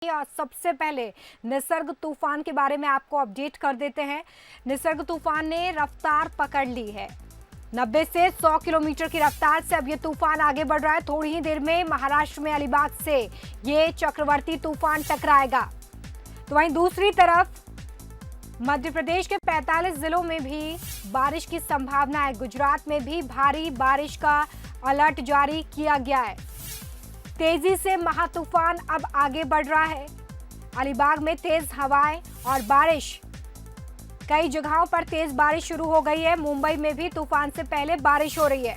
और सबसे पहले निसर्ग तूफान के बारे में आपको अपडेट कर देते हैं। निसर्ग तूफान ने रफ्तार पकड़ ली है। 90 से 100 किलोमीटर की रफ्तार से अब ये तूफान आगे बढ़ रहा है। थोड़ी ही देर में महाराष्ट्र में अलीबाग से ये चक्रवर्ती तूफान टकराएगा। तो वहीं दूसरी तरफ मध्य प्रदेश के 45 जिलों में भी बारिश की संभावना है। गुजरात में भी भारी बारिश का अलर्ट जारी किया गया है। तेजी से महातूफान अब आगे बढ़ रहा है। अलीबाग में तेज हवाएं और बारिश, कई जगहों पर तेज बारिश शुरू हो गई है। मुंबई में भी तूफान से पहले बारिश हो रही है।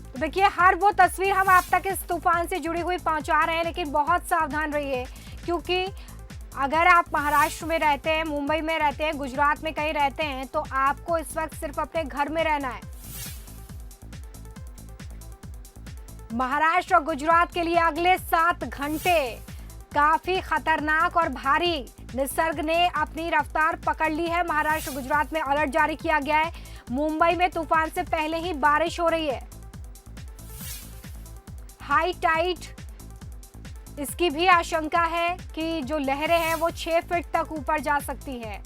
तो देखिए, हर वो तस्वीर हम आप तक इस तूफान से जुड़ी हुई पहुंचा रहे हैं, लेकिन बहुत सावधान रहिए, क्योंकि अगर आप महाराष्ट्र में रहते हैं, मुंबई में रहते हैं, गुजरात में कहीं रहते हैं, तो आपको इस वक्त सिर्फ अपने घर में रहना है। महाराष्ट्र और गुजरात के लिए अगले 7 घंटे काफी खतरनाक और भारी निसर्ग ने अपनी रफ्तार पकड़ ली है। महाराष्ट्र गुजरात में अलर्ट जारी किया गया है। मुंबई में तूफान से पहले ही बारिश हो रही है। हाई टाइड, इसकी भी आशंका है कि जो लहरें हैं वो 6 फीट तक ऊपर जा सकती हैं।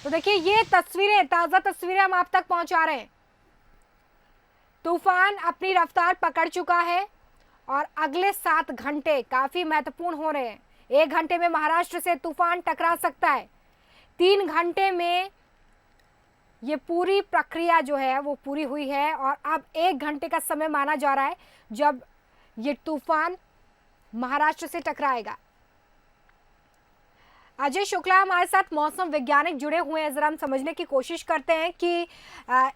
तो देखिए, ये तस्वीरें, ताजा तस्वीरें हम आप तक पहुंचा रहे हैं। तूफान अपनी रफ्तार पकड़ चुका है और अगले 7 घंटे काफी महत्वपूर्ण हो रहे हैं। 1 घंटे में महाराष्ट्र से तूफान टकरा सकता है। 3 घंटे में ये पूरी प्रक्रिया जो है वो पूरी हुई है और अब 1 घंटे का समय माना जा रहा है जब ये तूफान महाराष्ट्र से टकराएगा। अजय शुक्ला हमारे साथ मौसम वैज्ञानिक जुड़े हुए हैं। जरा हम समझने की कोशिश करते हैं कि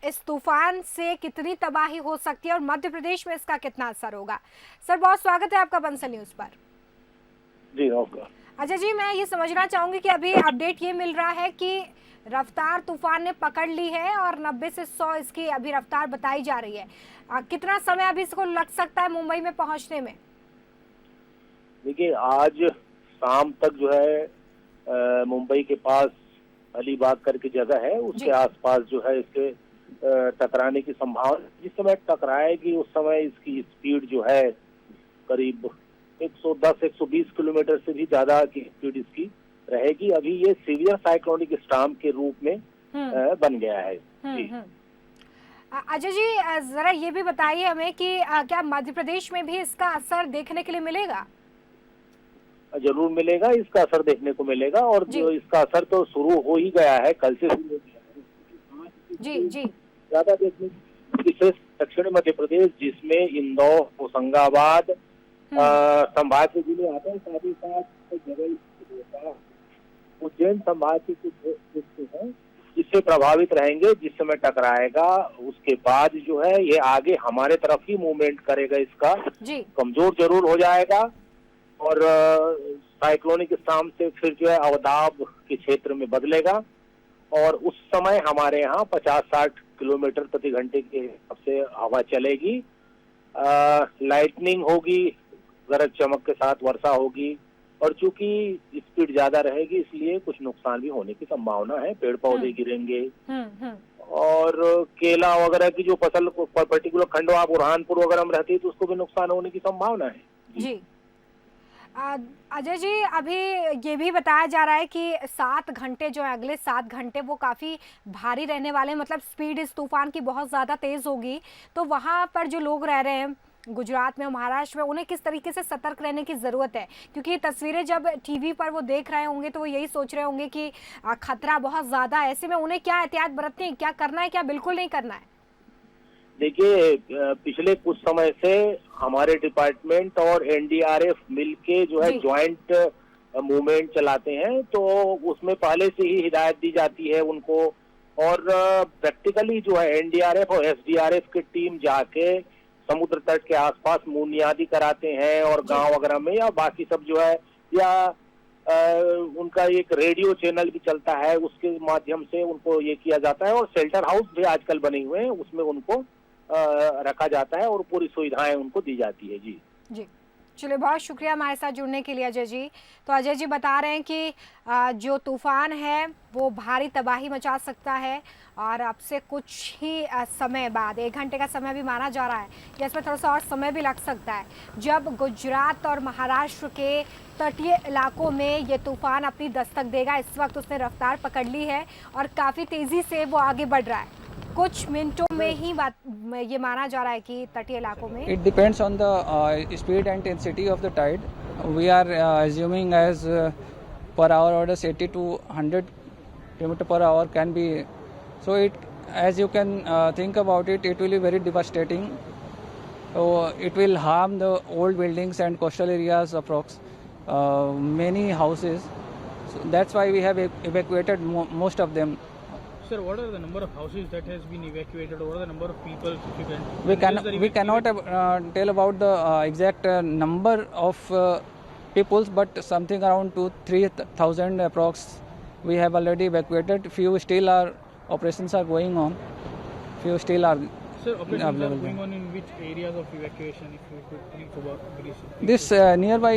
इस तूफान से कितनी तबाही हो सकती है और मध्य प्रदेश में इसका कितना असर होगा। सर, बहुत स्वागत है आपका बंसल न्यूज पर। जी नमस्कार। अजय जी, मैं ये समझना चाहूंगी कि अभी अपडेट ये मिल रहा है कि रफ्तार तूफान ने पकड़ ली है और 90 से 100 इसकी अभी रफ्तार बताई जा रही है। कितना समय अभी इसको लग सकता है मुंबई में पहुंचने में? देखिए, आज शाम तक जो है मुंबई के पास अलीबाग करके जगह है, उसके आसपास जो है इसके टकराने की संभावना। जिस समय टकराएगी उस समय इसकी स्पीड जो है करीब 110-120 किलोमीटर से भी ज्यादा की स्पीड इसकी रहेगी। अभी ये सीवियर साइक्लोनिक स्टॉर्म के रूप में बन गया है। अजय जी, जरा ये भी बताइए हमें कि क्या मध्य प्रदेश में भी इसका असर देखने के लिए मिलेगा? जरूर मिलेगा, इसका असर देखने को मिलेगा और जो इसका असर तो शुरू हो ही गया है, कल से शुरू हो गया है। जी ज्यादा देखने विशेष दक्षिण मध्य प्रदेश, जिसमें इंदौर, होशंगाबाद संभाग के जिले आते हैं, साथ ही साथ जबलपुर, उज्जैन संभाग के कुछ हिस्से हैं जिससे प्रभावित रहेंगे। जिस समय टकराएगा उसके बाद जो है ये आगे हमारे तरफ ही मूवमेंट करेगा। इसका कमजोर जरूर हो जाएगा और साइक्लोनिक स्टॉर्म से फिर जो है अवदाब के क्षेत्र में बदलेगा और उस समय हमारे यहाँ 50-60 किलोमीटर प्रति घंटे के हिसाब से हवा चलेगी। लाइटनिंग होगी, गरज चमक के साथ वर्षा होगी और चूंकि स्पीड ज्यादा रहेगी इसलिए कुछ नुकसान भी होने की संभावना है। पेड़ पौधे गिरेंगे और केला वगैरह की जो फसल पर्टिकुलर खंडवा, बुरहानपुर वगैरह में रहती है तो उसको भी नुकसान होने की संभावना है। जी अजय जी, अभी ये भी बताया जा रहा है कि 7 घंटे जो है, अगले 7 घंटे वो काफ़ी भारी रहने वाले हैं। मतलब स्पीड इस तूफान की बहुत ज़्यादा तेज़ होगी। तो वहाँ पर जो लोग रह रहे हैं गुजरात में और महाराष्ट्र में, उन्हें किस तरीके से सतर्क रहने की ज़रूरत है? क्योंकि ये तस्वीरें जब टीवी पर वो देख रहे होंगे तो वो यही सोच रहे होंगे कि खतरा बहुत ज़्यादा है। ऐसे में उन्हें क्या एहतियात बरतनी है, क्या करना है, क्या बिल्कुल नहीं करना है? देखिए, पिछले कुछ समय से हमारे डिपार्टमेंट और एनडीआरएफ मिलके जो है ज्वाइंट मूवमेंट चलाते हैं, तो उसमें पहले से ही हिदायत दी जाती है उनको और प्रैक्टिकली जो है एनडीआरएफ और एसडीआरएफ की टीम जाके समुद्र तट के आसपास मुनियादी कराते हैं और गांव वगैरह में या बाकी सब जो है, या उनका एक रेडियो चैनल भी चलता है, उसके माध्यम से उनको ये किया जाता है और शेल्टर हाउस भी आजकल बने हुए हैं, उसमें उनको रखा जाता है और पूरी सुविधाएं उनको दी जाती है। जी। चलिए, बहुत शुक्रिया हमारे साथ जुड़ने के लिए अजय जी। तो अजय जी बता रहे हैं कि जो तूफान है वो भारी तबाही मचा सकता है और अब से कुछ ही समय बाद, 1 घंटे का समय भी माना जा रहा है या इसमें थोड़ा सा और समय भी लग सकता है, जब गुजरात और महाराष्ट्र के तटीय इलाकों में ये तूफान अपनी दस्तक देगा। इस वक्त उसने रफ्तार पकड़ ली है और काफ़ी तेज़ी से वो आगे बढ़ रहा है। कुछ मिनटों में ही बात ये माना जा रहा है कि तटीय इलाकों में It depends on the speed and intensity of the tide. We are assuming as per hour orders 80 to 100 km per hour can be. So it, as you can think about it, it will be very devastating. So it will harm the old buildings and coastal areas, approx many houses. So that's why we have evacuated most of them. Sir, what are the number of houses that has been evacuated? What are the number of people? We cannot tell about the exact number of peoples, but something around 2,000-3,000 approx. We have already evacuated. Few still are operations are going on. Few still are. Sir, operations are going on in which areas of evacuation? If you could please This nearby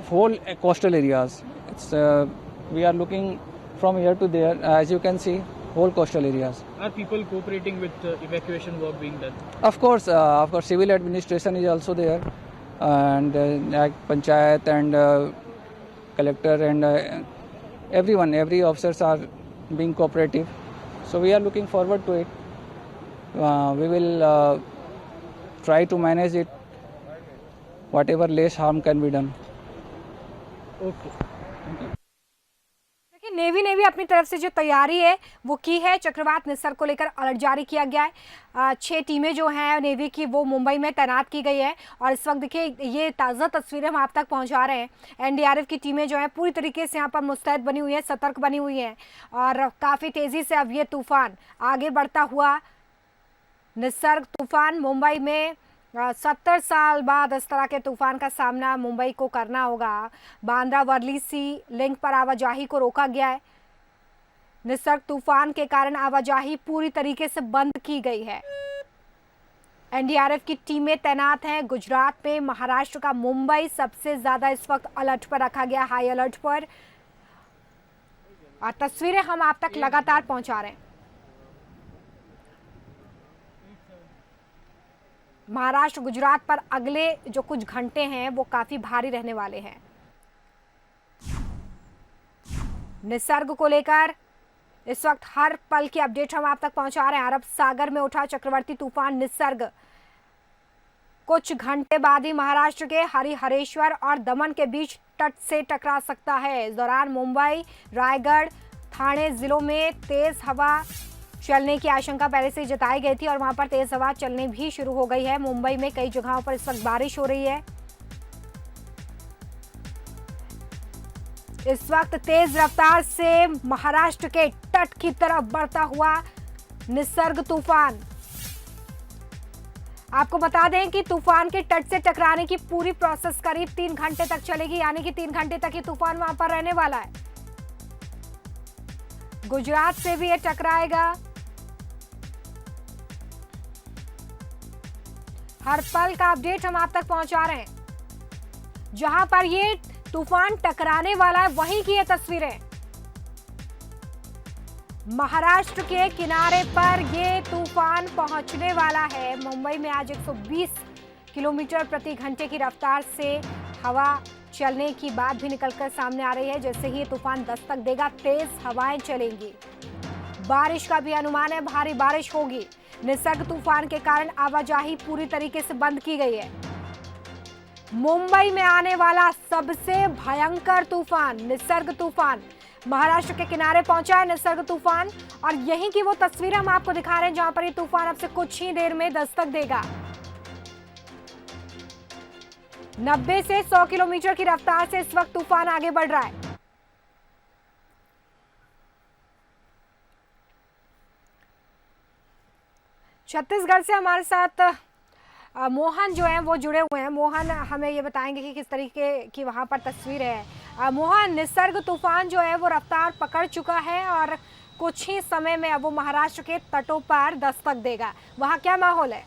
whole coastal areas. It's we are looking from here to there. As you can see, whole coastal areas. Are people cooperating with evacuation work being done? Of course, civil administration is also there, and like panchayat and collector and everyone, every officers are being cooperative. So we are looking forward to it. We will try to manage it, whatever less harm can be done. Okay. Navy ने भी अपनी तरफ से जो तैयारी है वो की है। चक्रवात निसर्ग को लेकर अलर्ट जारी किया गया है। 6 टीमें जो हैं नेवी की वो मुंबई में तैनात की गई है और इस वक्त देखिए ये ताज़ा तस्वीरें हम आप तक पहुंचा रहे हैं। एनडीआरएफ की टीमें जो हैं पूरी तरीके से यहाँ पर मुस्तैद बनी हुई हैं, सतर्क बनी हुई हैं और काफ़ी तेज़ी से अब ये तूफान आगे बढ़ता हुआ निसर्ग तूफान मुंबई में 70 साल बाद इस तरह के तूफान का सामना मुंबई को करना होगा। बांद्रा वर्ली सी लिंक पर आवाजाही को रोका गया है। निसर्ग तूफान के कारण आवाजाही पूरी तरीके से बंद की गई है। एनडीआरएफ की टीमें तैनात हैं गुजरात में। महाराष्ट्र का मुंबई सबसे ज्यादा इस वक्त अलर्ट पर रखा गया, हाई अलर्ट पर, और तस्वीरें हम आप तक लगातार पहुंचा रहे हैं। महाराष्ट्र गुजरात पर अगले जो कुछ घंटे हैं वो काफी भारी रहने वाले हैं। निसर्ग को लेकर इस वक्त हर पल की अपडेट हम आप तक पहुंचा रहे हैं। अरब सागर में उठा चक्रवाती तूफान निसर्ग कुछ घंटे बाद ही महाराष्ट्र के हरिहरेश्वर और दमन के बीच तट से टकरा सकता है। इस दौरान मुंबई, रायगढ़, ठाणे जिलों में तेज हवा चलने की आशंका पहले से जताई गई थी और वहां पर तेज हवा चलने भी शुरू हो गई है। मुंबई में कई जगहों पर इस वक्त बारिश हो रही है। इस वक्त तेज रफ्तार से महाराष्ट्र के तट की तरफ बढ़ता हुआ निसर्ग तूफान। आपको बता दें कि तूफान के तट से टकराने की पूरी प्रोसेस करीब 3 घंटे तक चलेगी, यानी कि 3 घंटे तक ये तूफान वहां पर रहने वाला है। गुजरात से भी ये टकराएगा। हर पल का अपडेट हम आप तक पहुंचा रहे हैं। जहां पर ये तूफान टकराने वाला है वहीं की ये तस्वीरें। महाराष्ट्र के किनारे पर ये तूफान पहुंचने वाला है। मुंबई में आज 120 किलोमीटर प्रति घंटे की रफ्तार से हवा चलने की बात भी निकलकर सामने आ रही है। जैसे ही ये तूफान दस्तक देगा तेज हवाएं चलेंगी। बारिश का भी अनुमान है, भारी बारिश होगी। निसर्ग तूफान के कारण आवाजाही पूरी तरीके से बंद की गई है। मुंबई में आने वाला सबसे भयंकर तूफान निसर्ग तूफान महाराष्ट्र के किनारे पहुंचा है। निसर्ग तूफान, और यहीं की वो तस्वीर हम आपको दिखा रहे हैं जहां पर ये तूफान अब से कुछ ही देर में दस्तक देगा। 90 से 100 किलोमीटर की रफ्तार से इस वक्त तूफान आगे बढ़ रहा है। छत्तीसगढ़ से हमारे साथ मोहन जो है वो जुड़े हुए हैं। मोहन हमें ये बताएंगे कि किस तरीके की वहां पर तस्वीर है। मोहन, निसर्ग तूफान जो है वो रफ्तार पकड़ चुका है और कुछ ही समय में अब वो महाराष्ट्र के तटों पर दस्तक देगा। वहां क्या माहौल है?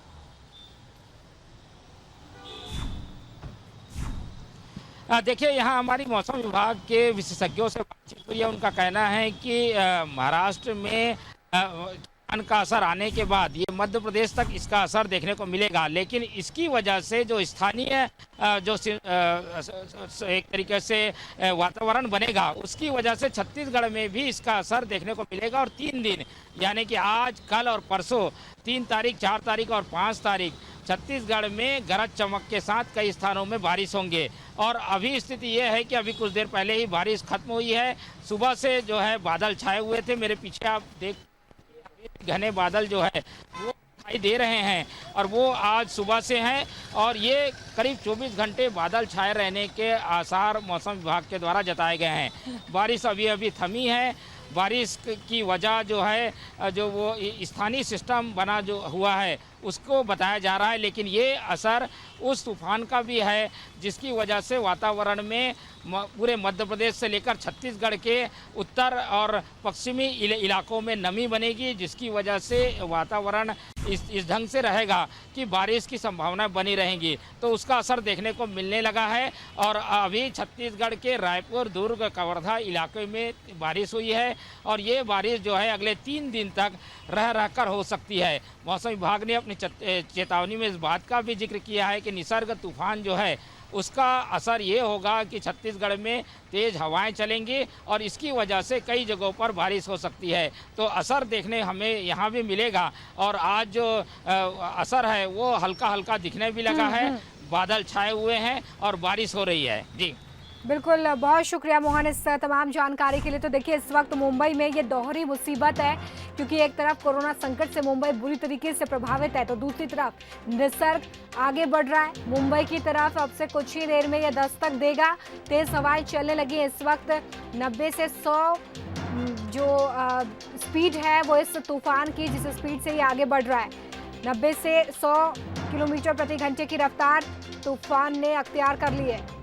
देखिए, यहाँ हमारी मौसम विभाग के विशेषज्ञों से बातचीत हुई है। उनका कहना है कि महाराष्ट्र में तूफान का असर आने के बाद ये मध्य प्रदेश तक इसका असर देखने को मिलेगा, लेकिन इसकी वजह से जो स्थानीय जो एक तरीके से वातावरण बनेगा, उसकी वजह से छत्तीसगढ़ में भी इसका असर देखने को मिलेगा। और 3 दिन यानी कि आज, कल और परसों 3 तारीख, 4 तारीख और 5 तारीख छत्तीसगढ़ में गरज चमक के साथ कई स्थानों में बारिश होंगे। और अभी स्थिति यह है कि अभी कुछ देर पहले ही बारिश खत्म हुई है। सुबह से जो है बादल छाए हुए थे, मेरे पीछे आप देख घने बादल जो है वो दिखाई दे रहे हैं, और वो आज सुबह से हैं। और ये करीब 24 घंटे बादल छाए रहने के आसार मौसम विभाग के द्वारा जताए गए हैं। बारिश अभी अभी थमी है। बारिश की वजह जो है, जो वो स्थानीय सिस्टम बना जो हुआ है उसको बताया जा रहा है, लेकिन ये असर उस तूफान का भी है जिसकी वजह से वातावरण में पूरे मध्य प्रदेश से लेकर छत्तीसगढ़ के उत्तर और पश्चिमी इलाकों में नमी बनेगी, जिसकी वजह से वातावरण इस ढंग से रहेगा कि बारिश की संभावना बनी रहेंगी। तो उसका असर देखने को मिलने लगा है। और अभी छत्तीसगढ़ के रायपुर, दुर्ग, कवर्धा इलाके में बारिश हुई है, और ये बारिश जो है अगले 3 दिन तक रह कर हो सकती है। मौसम विभाग ने अपनी चेतावनी में इस बात का भी जिक्र किया है कि निसर्ग तूफान जो है उसका असर ये होगा कि छत्तीसगढ़ में तेज़ हवाएं चलेंगी, और इसकी वजह से कई जगहों पर बारिश हो सकती है। तो असर देखने हमें यहाँ भी मिलेगा। और आज जो असर है वो हल्का हल्का दिखने भी लगा है। बादल छाए हुए हैं और बारिश हो रही है। जी बिल्कुल, बहुत शुक्रिया मोहन इस तमाम जानकारी के लिए। तो देखिए, इस वक्त मुंबई में ये दोहरी मुसीबत है, क्योंकि एक तरफ कोरोना संकट से मुंबई बुरी तरीके से प्रभावित है, तो दूसरी तरफ निसर्ग आगे बढ़ रहा है मुंबई की तरफ। अब से कुछ ही देर में ये दस्तक देगा। तेज हवाएं चलने लगी। इस वक्त 90 से 100 जो स्पीड है वो इस तूफान की, जिस स्पीड से ये आगे बढ़ रहा है, 90 से 100 किलोमीटर प्रति घंटे की रफ्तार तूफान ने अख्तियार कर ली है।